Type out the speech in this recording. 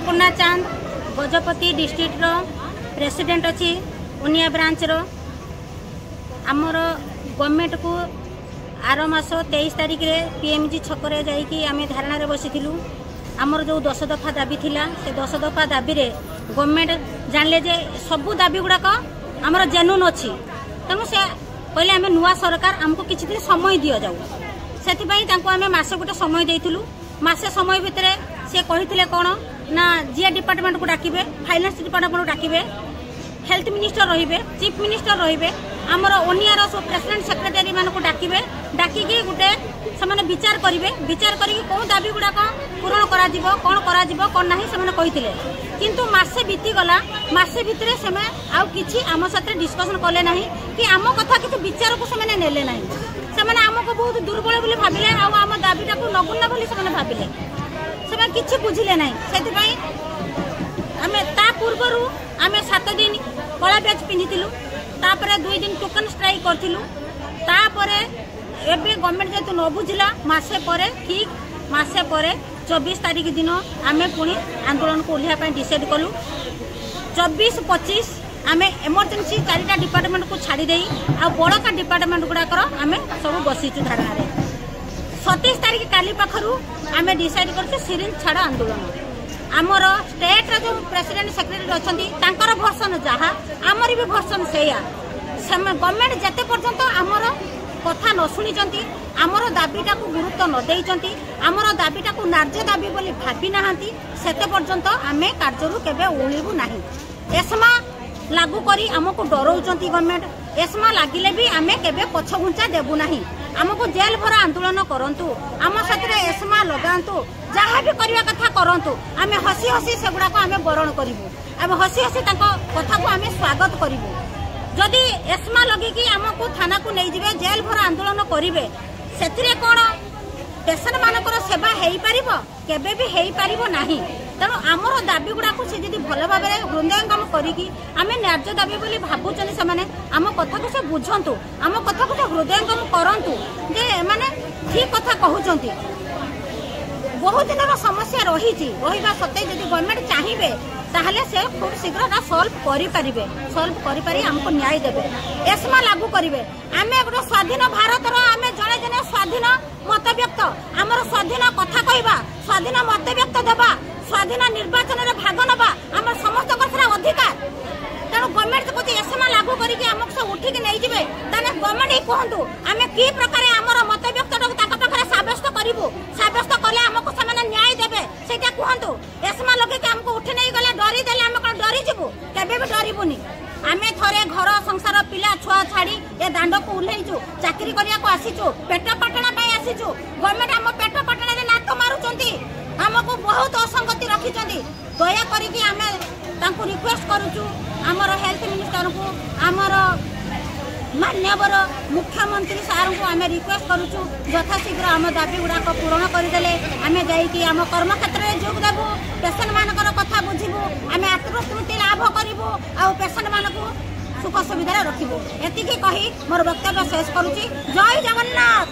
पूर्णा चांद Gajapati district president अच्छी उनिया branch आमर गवर्नमेंट को आर मास 23 तारिख रे पीएमजी छक जामें धारणा बसीलु आमर जो 10 दफा दाबी थिला से 10 दफा दाबी रे गवर्नमेंट जानले जे सबू दाबी गुड़ाक आमर जेन्युइन अच्छी तेणु से कहले आम नुआ सरकार आमको किसी दिन समय दि जाऊ से आम मसे गोटे समय देलु मसे समय भितर से कही कौन ना जीए डिपार्टमेंट को डाकिबे फाइनेंस डिपार्टमेंट को डाकिबे हेल्थ मिनिस्टर रहिबे चीफ मिनिस्टर रहिबे आमर ओनियार सब प्रेसिडेंट सेक्रेटरी मान को डाकिबे डाकिकी गोटे से विचार करेंगे विचार करी कौन दाबी गुड़ाक पूरण कौन ना से कही किंतु मसे बीतीगला मसे भितर से आउ कि आम साथ डिस्कसन कले ना कि आम कथा किसी विचार को से नेले ना से आमको बहुत दुर्बल बोली भाविले आम दाबीटा को नगुना बोली से भाविले से किसी बुझिले ना से आम ता पूर्वर आम 7 दिन कला बैच पिंधिलु तापर 2 दिन टोकन स्ट्राइक करथिलु तापर एबे गवर्नमेंट जेतु न बुझिला मासे परे ठीक मासे परे 24 तारिख दिन आम पुणी आंदोलन को ओह्लैया डिसाइड कलु 24-25 आम एमरजेंसी 4टा डिपार्टमेंट को छाड़ी दे आ बड़का डिपार्टमेंट गुड़ाकर आम सब बसीचु धारणा 27 तारिख काली पाखरु आम डिसाइड कर सिरिंज छाड़ आंदोलन आमर स्टेट जो प्रेसिडेंट सेक्रेटरी अच्छा भर्सन जहाँ आमर भी भर्सन से गवर्नमेंट जिते पर्यंत आमर कथा न शुणी आमर दाबीटा को गुरुत्व न देइचंती आमर दाबीटा को नार्य दाबी बोली भाबी नाहांती सेते पर्यंत आमे कार्य केबे ओळिबु नाही एस्मा लागू करी आमको डराउचंती गवर्नमेंट एस्मा लागिले भी आमे केबे पछघुंचा देबु नाही आमको जेल भरा आंदोलन करंतु आम साथ एस्मा लगांतु जहाँ भी करने कथा करंतु आमे हसी हसी सेगुड़ा को आमे बरण करिवु आमे हसी हसी ताको कथा को आमे स्वागत करिवु जदि एस्मा लगिकी आमको थाना को नहीं जिवे जेल भरा आंदोलन करिवे सेथिरे कोन पेशेंट मानकर सेवा हेई पारिबो केबे भी हेई पारिबो नाही तेणु आमर दाबी गुड़ा को से जदि भल भाव हृदयंगम करिकी आमे न्याय दाबी बोली भाबुचनी से आम कथा को से बुझंतु आम कथा को से हृदयंगम करंतु जे माने ठीक कथा कहउचंती बहुत दिन समस्या रही सत्य जदि गवर्नमेंट चाहिए ताहले से खूब शीघ्र सल्व करें आमको न्याय देवे एस्मा लागू करेंगे आम गोटे स्वाधीन भारत आम जड़े जने स्वाधीन मत व्यक्त आमर स्वाधीन कथा कहवा स्वाधीन मत व्यक्त देवा स्वाधीन निर्वाचन में भाग नवा आम समस्त अधिकार तेणु गवर्नमेंट को एस्मा लागू करके आमको उठिक नहीं जाए ताने गवर्नमेंट ही कहतु आम कि प्रकार आमर मत व्यक्त सब्यस्त करूँ सब्यस्त कले आमको न्याय देवे से कहतु एस्मा लगे आमको उठी नहीं गले डरी देले आम कौन डरी जीवु केबे भी डरबुनी आम थे घर संसार पिला छुआ छाड़ी ए दांड को उल्लैचु चाकरी करने को आसीचु पेट पाटणा आसीचु गवर्नमेंट आम पेट पाटणा नाक मारुंट आमको बहुत असंगति रखिंट दया करके आम रिक्वेस्ट करुचु आमर हेल्थ मिनिस्टर को आमर मान्यवर मुख्यमंत्री सार को आम रिक्वेस्ट करुचु यथाशीघ्र आम दाबी गुड़ाक पूरण करदे आम जाम कर्मक्षेत्र में जोग देवु पेसेंट मानकर कथा बुझू आम आत्मस्मृति लाभ करूँ आ पेसेंट मान सुख सुविधा रखू एति कही मोर वक्तव्य शेष करुच्ची। जय जगन्नाथ।